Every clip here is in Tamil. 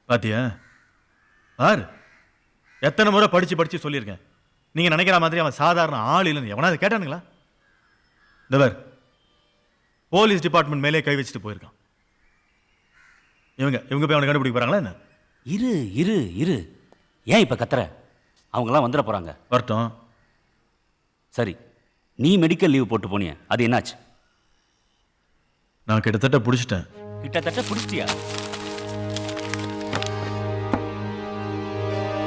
பாத்தியா பாரு, எத்தனை முறை படிச்சு சொல்லியிருக்கேன். நீங்க நினைக்கிற மாதிரி அவன் சாதாரண ஆள் இல்லைன்னு எவனாவது கேட்டானுங்களா? இந்த போலீஸ் டிபார்ட்மெண்ட் மேலே கை வச்சுட்டு போயிருக்கான். இவங்க போய் அவனை கண்டுபிடிக்க போறாங்களா என்ன? இரு இரு இரு, ஏன் இப்ப கத்துற? அவங்களாம் வந்துட போறாங்க. வரட்டும். சரி, நீ மெடிக்கல் லீவ் போட்டு போனிய, அது என்னாச்சு? நான் கிட்டத்தட்ட பிடிச்சிட்டேன். கிட்டத்தட்ட பிடிச்சிட்டியா?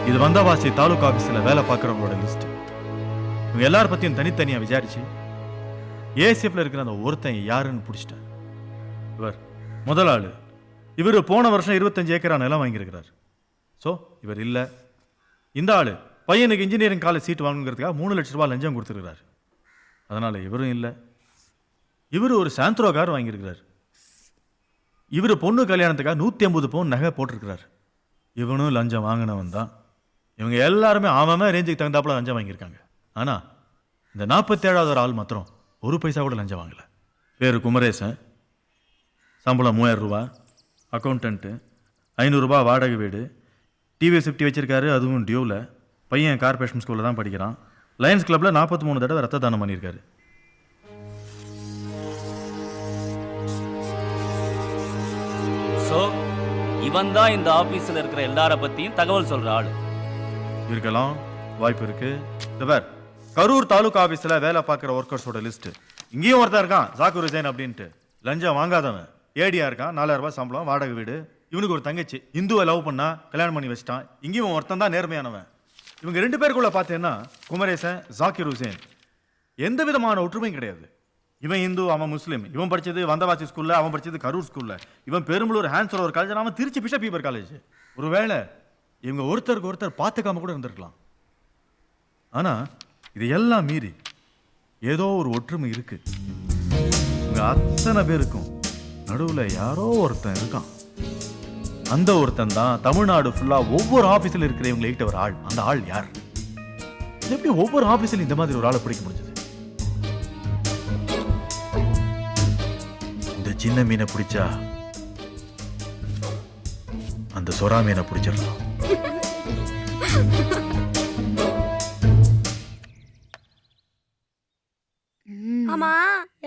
இது வந்தவாசி தாலுகா ஆபீஸ்ல வேலை பார்க்குறவங்களோட லிஸ்ட். இவங்க எல்லார பத்தியும் தனித்தனியா விசாரிச்சு ஏசிஎஃப்ல இருக்கிற அந்த ஒருத்தன் யாருன்னு பிடிச்சிட்டேன். இவர் முதல் ஆளு. இவர் போன வருஷம் 25 ஏக்கரா நிலம் வாங்கியிருக்கிறார். ஸோ இவர் இல்லை. இந்த ஆளு பையனுக்கு இன்ஜினியரிங் காலேஜ் சீட் வாங்குங்கிறதுக்காக 3 லட்ச ரூபாய் லஞ்சம் கொடுத்துருக்கிறார். அதனால இவரும் இல்லை. இவர் ஒரு சாந்த்ரோ கார் வாங்கியிருக்கிறார். இவர் பொண்ணு கல்யாணத்துக்காக 150 பவுன் நகை போட்டிருக்கிறார். இவனும் லஞ்சம் வாங்கினவன் தான். இவங்க எல்லாருமே ஆமாம ரேஞ்சுக்கு தகுந்தாப்புல லஞ்சம் வாங்கியிருக்காங்க. ஆனா இந்த 47வது ஒரு ஆள் மாத்திரம் ஒரு பைசா கூட லஞ்சம் வாங்கல. பேரு குமரேசன். சம்பளம் 3000 ரூபா. அக்கௌண்டன்ட்டு. 500 ரூபாய் வாடகை வீடு. டிவி 50 வச்சிருக்காரு, அதுவும் டியூவில். பையன் கார்பரேஷன் ஸ்கூலில் தான் படிக்கிறான். லயன்ஸ் கிளப்பில் 43 தடவை ரத்த தானம் பண்ணியிருக்காரு. ஸோ இவன் தான் இந்த ஆபீஸ்ல இருக்கிற எல்லார பத்தியும் தகவல் சொல்ற ஆளு. இருக்கலாம், வாய்ப்பு இருக்கு. கரூர் தாலுகா ஆபீஸ்ல வேலை பார்க்குற ஒர்க்கர்ஸோட லிஸ்ட். இங்கேயும் ஒருத்தர் இருக்கான், ஜாக்கூர் ஹுசைன் அப்படின்ட்டு. லஞ்சம் வாங்காதவன். ஏடியா இருக்கான், 4000 ரூபாய் சம்பளம், வாடகை வீடு. இவனுக்கு ஒரு தங்கச்சி. இந்துவை லவ் பண்ணா கல்யாணம் பண்ணி வச்சிட்டான். இங்கேயும் ஒருத்தன் தான் நேர்மையானவன். இவங்க 2 பேருக்குள்ள பார்த்தேன்னா குமரேசன், ஜாக்கிர் ஹுசைன் எந்த விதமான ஒற்றுமையும் கிடையாது. இவன் இந்து, அவன் முஸ்லீம். இவன் படிச்சது வந்தவாசி ஸ்கூல்ல, அவன் படிச்சது கரூர் ஸ்கூல்ல. இவன் பெரும்பலூர் ஹேன்ஸ்ல ஒரு காலேஜ், அவன் திருச்சி பிஷப் பீபர் காலேஜ். ஒருவேளை இவங்க ஒருத்தருக்கு ஒருத்தர் பார்த்துக்காம கூட இருந்திருக்கலாம். ஆனா இது எல்லாம் மீறி ஏதோ ஒரு ஒற்றுமை இருக்கு. இவங்க அத்தனை பேருக்கும் நடுவுல யாரோ ஒருத்தன் இருக்கான். அந்த ஒருத்தன் தான் தமிழ்நாடு ஃபுல்லா ஒவ்வொரு ஆபீஸ்ல இருக்கிற இவங்க கிட்ட ஒரு ஆள். அந்த ஆள் யார்? எப்படி ஒவ்வொரு ஆபீஸ்ல இந்த மாதிரி ஒரு ஆளை பிடிக்க முடிஞ்சது? இந்த சின்ன மீனை பிடிச்சா அந்த சொரா மீனை பிடிச்சிடலாம். ஆமா,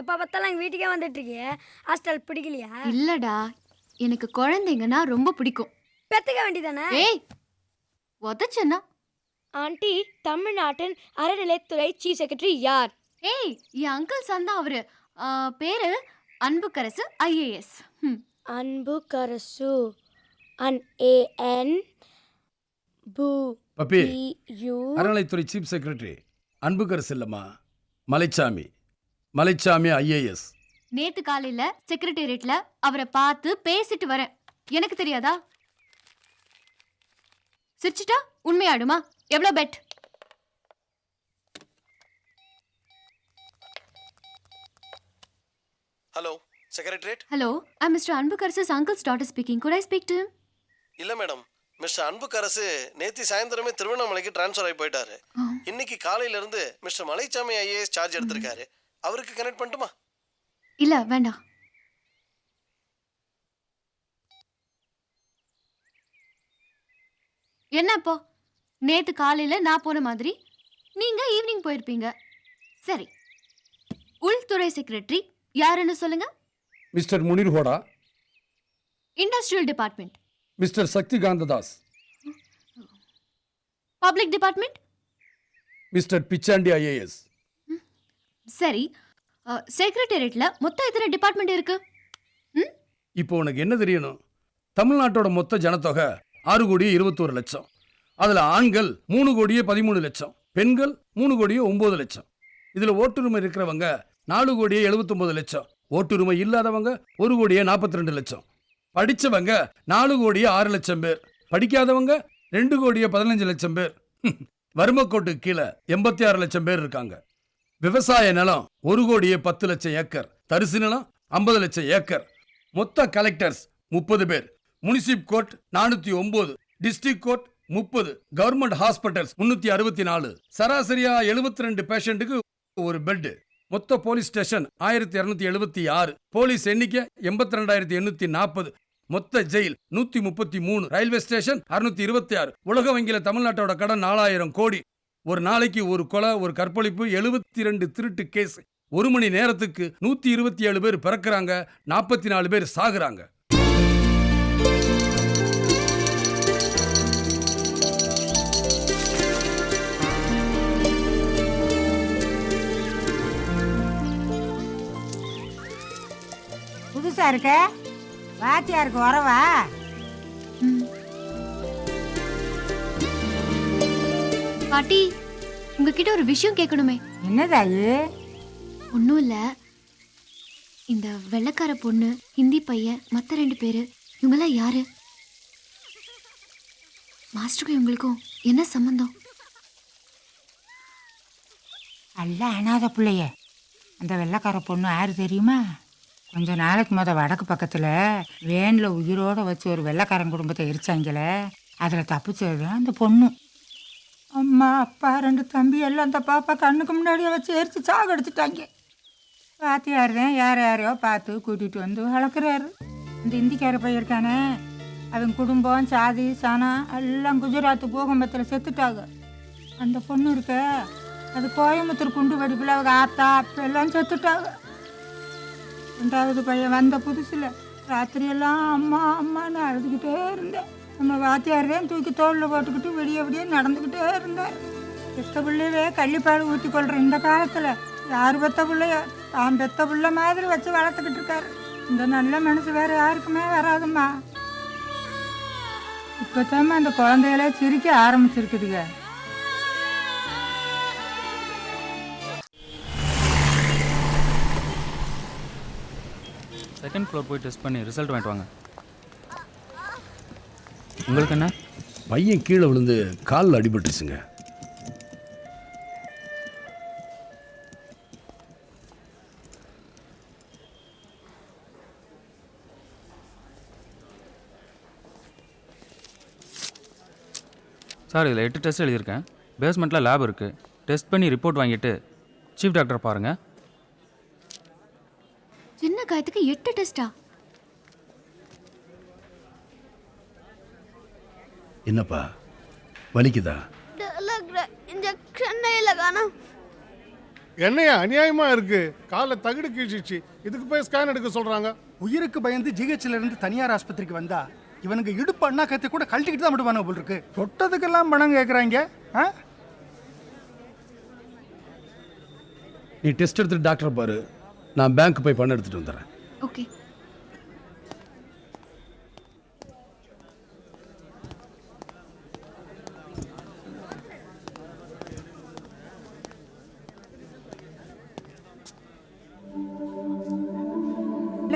எப்ப பார்த்தாலும் எங்க வீட்டுக்கே வந்துட்டு இருக்கியே, ஹாஸ்டல் பிடிக்கலையா? இல்லடா, எனக்கு குழந்தைங்கன்னா ரொம்ப பிடிக்கும். பெத்துக்க வேண்டியதானே? ஏய், உதச்சனா? ஆண்டி, தமிழ்நாட்டின் அறநிலைத்துறை சீஃப் செக்ரட்டரி யார்? ஏய், என் அங்கிள் சந்தா அவரு. பேரு அன்புக்கரசு IAS. அன்புக்கரசு. AN பு பப்பி, யூ. அறநிலைத்துறை சீஃப் செக்ரட்டரி அன்புக்கரசு இல்லம்மா, மலைச்சாமி IAS. நேத்து காலையில செக்ரட்டேரியட்ல அவரை பார்த்து பேசிட்டு வரேன். எனக்கு தெரியாதா? சிரிச்சிட்டா உண்மையாடுமா? எவ்வளவு bet? Hello secretariat. Hello, I'm Mr. Anbukkarasu's uncle's daughter speaking. Could I speak to him? இல்லை மேடம், மிஸ்டர் அன்புக்கரசு நேற்று சாயந்தரமே திருவண்ணாமலைக்கு டிரான்ஸ்ஃபர் ஆகி போயிட்டாரு. இன்னைக்கு காலையிலேருந்து மிஸ்டர் மலைச்சாமி IAS சார்ஜ் எடுத்திருக்காரு. அவருக்கு கனெக்ட் பண்ணட்டுமா? இல்ல, வேண்டாம். என்ன இப்போ? நேத்து காலையில நான் போன மாதிரி நீங்க ஈவினிங் போயிருப்பீங்க. சரி, உள்துறை செக்ரட்டரி யாருன்னு சொல்லுங்க. Mister Munir Hoda. Industrial department mister Shaktikanta Das. Public department mister Pichandi IAS. சரி, செக்ரட்டேரியட்ல மொத்தம் எத்தனை டிபார்ட்மெண்ட் இருக்கு? இப்போ உனக்கு என்ன தெரியணும்? தமிழ்நாட்டோட மொத்த ஜனத்தொகை 6,21,00,000. அதுல ஆண்கள் 3,13,00,000, பெண்கள் 3,09,00,000. இதுல ஓட்டுரிமை இருக்கிறவங்க 4,79,00,000. ஓட்டுரிமை இல்லாதவங்க 1,42,00,000. படிச்சவங்க 4,06,00,000 பேர். படிக்காதவங்க 2,15,00,000 பேர். வறுமைக்கோட்டுக்கு கீழே 86,00,000 பேர் இருக்காங்க. விவசாய நிலம் 1,10,00,000 ஏக்கர். தரிசு நிலம் 50,00,000 ஏக்கர். மொத்த கலெக்டர்ஸ் 30 பேர். Munsif court 409, district court 30, government hospitals 364. சராசரியா 72 பேஷண்ட்டுக்கு ஒரு பெட். மொத்த போலீஸ் ஸ்டேஷன் 1276. போலீஸ் எண்ணிக்கை 82,840. மொத்த ஜெயில் 133, ரயில்வே ஸ்டேஷன் 626, உலக வங்கியில தமிழ்நாட்டோட கடன் 4000 கோடி. ஒரு நாளைக்கு ஒரு கொலை, ஒரு கற்பழிப்பு, 72 திருட்டு கேஸ். ஒரு மணி நேரத்துக்கு 127 பேர் பிறக்கிறாங்க, 44 பேர் சாகுறாங்க. புதுசா இருக்க வாத்தியாருக்கு வரவா? பாட்டி உங்ககிட்ட ஒரு விஷயம் கேட்கணுமே. என்னதாயி? ஒன்றும் இல்லை, இந்த வெள்ளைக்கார பொண்ணு, ஹிந்தி பையன், மற்ற 2 பேர், இவங்கெல்லாம் யாரு? மாஸ்டருக்கும் இவங்களுக்கும் என்ன சம்பந்தம்? அல்ல அனாதை பிள்ளைய. அந்த வெள்ளைக்கார பொண்ணு யாரு தெரியுமா? கொஞ்ச நாளைக்கு வடக்கு பக்கத்தில் வேனில் உயிரோடு வச்சு ஒரு வெள்ளைக்காரன் குடும்பத்தை எரிச்சாங்களே, அதில் தப்பிச்சது அந்த பொண்ணு. அம்மா அப்பா 2 தம்பி எல்லாம் அந்த பாப்பா கண்ணுக்கு முன்னாடியே வச்சு எரிச்சு சாகடிச்சிட்டாங்க. வாத்தியார் தான் யாரையோ பார்த்து கூட்டிகிட்டு வந்து வளர்க்குறாரு. இந்த இந்திக்கார பையன் இருக்கானே, அவன் குடும்பம் சாதி சனம் எல்லாம் குஜராத்து பூகம்பத்தில் செத்துட்டாங்க. அந்த பொண்ணு இருக்க, அது கோயம்புத்தூர் குண்டு வெடிப்பில் அவங்க ஆத்தா அப்பா எல்லாம் செத்துட்டாங்க. 2வது பையன் வந்த புதுசில் ராத்திரியெல்லாம் அம்மா அம்மான்னு அழுதுகிட்டே இருந்தேன். நம்ம வாத்தியாரையும் தூக்கி தோளில் போட்டுக்கிட்டு விடிய நடந்துக்கிட்டே இருந்தார். பெத்த பிள்ளையவே கள்ளிப்பாடு ஊற்றி கொள்கிற இந்த காலத்தில் யார் பெத்த பிள்ளைய தான் பெத்த பிள்ளை மாதிரி வச்சு வளர்த்துக்கிட்டு இருக்காரு. இந்த நல்ல மனசு வேறு யாருக்குமே வராதும்மா. இப்போத்தாம்மா அந்த குழந்தைகளே சிரிக்க ஆரம்பிச்சிருக்குதுங்க. செகண்ட் ஃப்ளோர் போய் டெஸ்ட் பண்ணி ரிசல்ட் வாங்கிட்டு வாங்க. உங்களுக்கு என்ன? பையன் கீழே விழுந்து காலில் அடிபட்டுருச்சுங்க. சார் இதில் 8 டெஸ்ட் எழுதியிருக்கேன். பேஸ்மெண்ட்டில் லேப் இருக்குது. டெஸ்ட் பண்ணி ரிப்போர்ட் வாங்கிட்டு சீஃப் டாக்டர் பாருங்கள். சின்ன காயத்துக்கு 8 டெஸ்டா? என்னப்பா வலிக்குதா? என்னையா அநியாயமா இருக்கு? காலை தகுடு கீழ்ச்சி, இதுக்கு போய் ஸ்கேன் எடுக்க சொல்றாங்க. உயிருக்கு பயந்து ஜிஹெச்ல இருந்து தனியார் ஆஸ்பத்திரிக்கு வந்தா இவனுக்கு இடுப்பு அண்ணா கத்தை கூட கழட்டிக்கிட்டு தான் விடுவானுங்க போல் இருக்கு. தொட்டதுக்கெல்லாம் பணம் கேட்குறாங்க. நீ டெஸ்ட் எடுத்துட்டு டாக்டர் பாரு, நான் பேங்க் போய் பணம் எடுத்துட்டு வந்துடுறேன். ஓகே.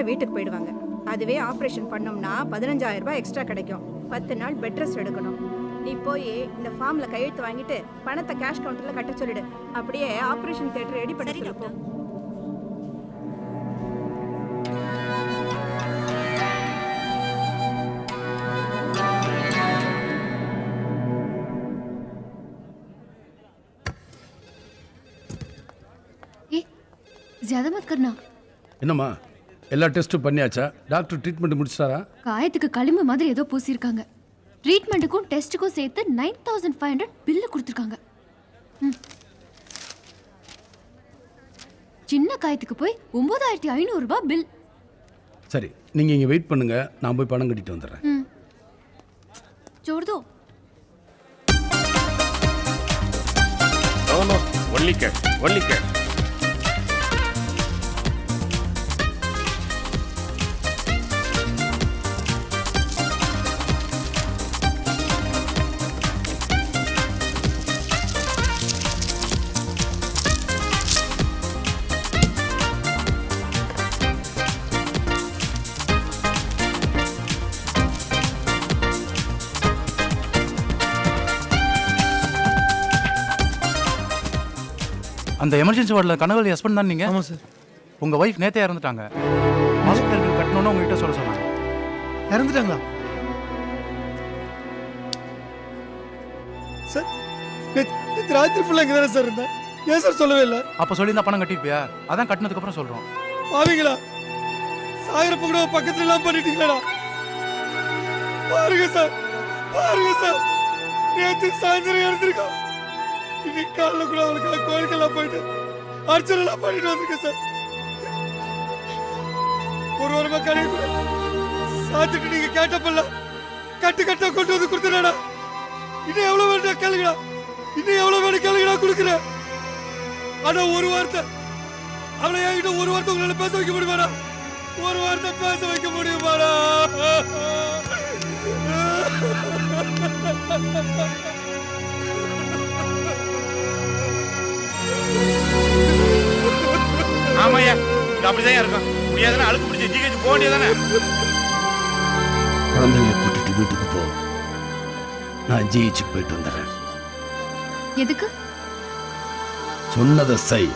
வீட்டுக்கு போயிடுவாங்க. அதுவே ஆப்ரேஷன் பண்ணோம்னா 15,000 ரூபாய் எக்ஸ்ட்ரா கிடைக்கும். 10 நாள் பெட் ரெஸ்ட் எடுக்கணும். நீ போய் இந்த ஃபார்ம்ல கையெழுத்து வாங்கிட்டு பணத்தை கேஷ் கவுண்டர்ல கட்ட சொல்லிடு. அப்படியே ஆப்ரேஷன் தியேட்டர் ரெடி பண்ணி சொல்லு. ज्यादा मत करना. என்னம்மா எல்லா டெஸ்ட்டும் பண்ணியாச்சா? Doctor treatment முடிச்சிட்டாரா? காயத்துக்கு களிம்பு மாதிரி ஏதோ பூசியிருக்காங்க. ட்ரீட்மெண்ட்டுக்கும் டெஸ்ட்டுக்கும் சேர்த்து 9500 பில்லு கொடுத்துருக்காங்க. சின்ன காயத்துக்கு போய் 9500 ரூபாய் பில். சரி நீங்க இங்க வெயிட் பண்ணுங்க, நான் போய் பணம் கட்டிட்டு வந்துடுறேன். छोड़ दो. No, only cash, only cash. அந்த எமர்ஜென்சி வார்டில் கனகவல்லி ஹஸ்பண்ட் தான் நீங்கள்? ஆமாம் சார். உங்கள் ஒய்ஃப் நேற்றே இறந்துட்டாங்க. ஹாஸ்பிட்டல் பில் கட்டணும்னு உங்ககிட்ட சொல்ல சொன்னாங்க. இறந்துட்டாங்களா சார்? நேற்று ராத்திரி ஃபுல்லாக இங்கே தானே சார் இருந்தேன். ஏன் சார் சொல்லவே இல்லை? அப்போ சொல்லியிருந்தா பணம் கட்டிருப்பியா? அதான் கட்டினதுக்கப்புறம் சொல்கிறோம். பாவீங்களா, சாகிறப்ப கூட பக்கத்துல எல்லாம் பண்ணிட்டீங்களா? பாருங்க சார், பாருங்க சார், நேற்று சாயந்தரம் இறந்துருக்கோம். இன்னைக்கு காலைல கூட அவளுக்காக கோயிலுக்கெல்லாம் போயிட்டு அர்ச்சனைலாம் பண்ணிட்டு வந்திருக்கேன் சார். ஒரு வாரமா கடையை கூட சாத்திட்டு நீங்க கேட்டப்பல்ல கட்டு கட்டா கொண்டு வந்து கொடுத்துடா. இன்னும் எவ்வளவு வேணும் கேளுங்கடா, இன்னும் எவ்வளவு வேணும் கேளுங்கடா கொடுக்குறேன். ஆனா ஒரு வார்த்தை அவளை என்கிட்ட ஒரு வார்த்தை உங்களால பேச வைக்க முடியுமாடா? ஒரு வார்த்தை பேச வைக்க முடியுமாடா? ஆமாய்யா, இது அப்படிதான் இருக்கும். முடியாதுன்னா அழுக்கு பிடிச்சி ஜிஹெச் போக வேண்டியதானே. குழந்தைங்களை கூட்டிட்டு வீட்டுக்கு போ, நான் ஜிஹெச்சுக்கு போயிட்டு வந்துடுறேன். எதுக்கு? சொன்னதை செய்.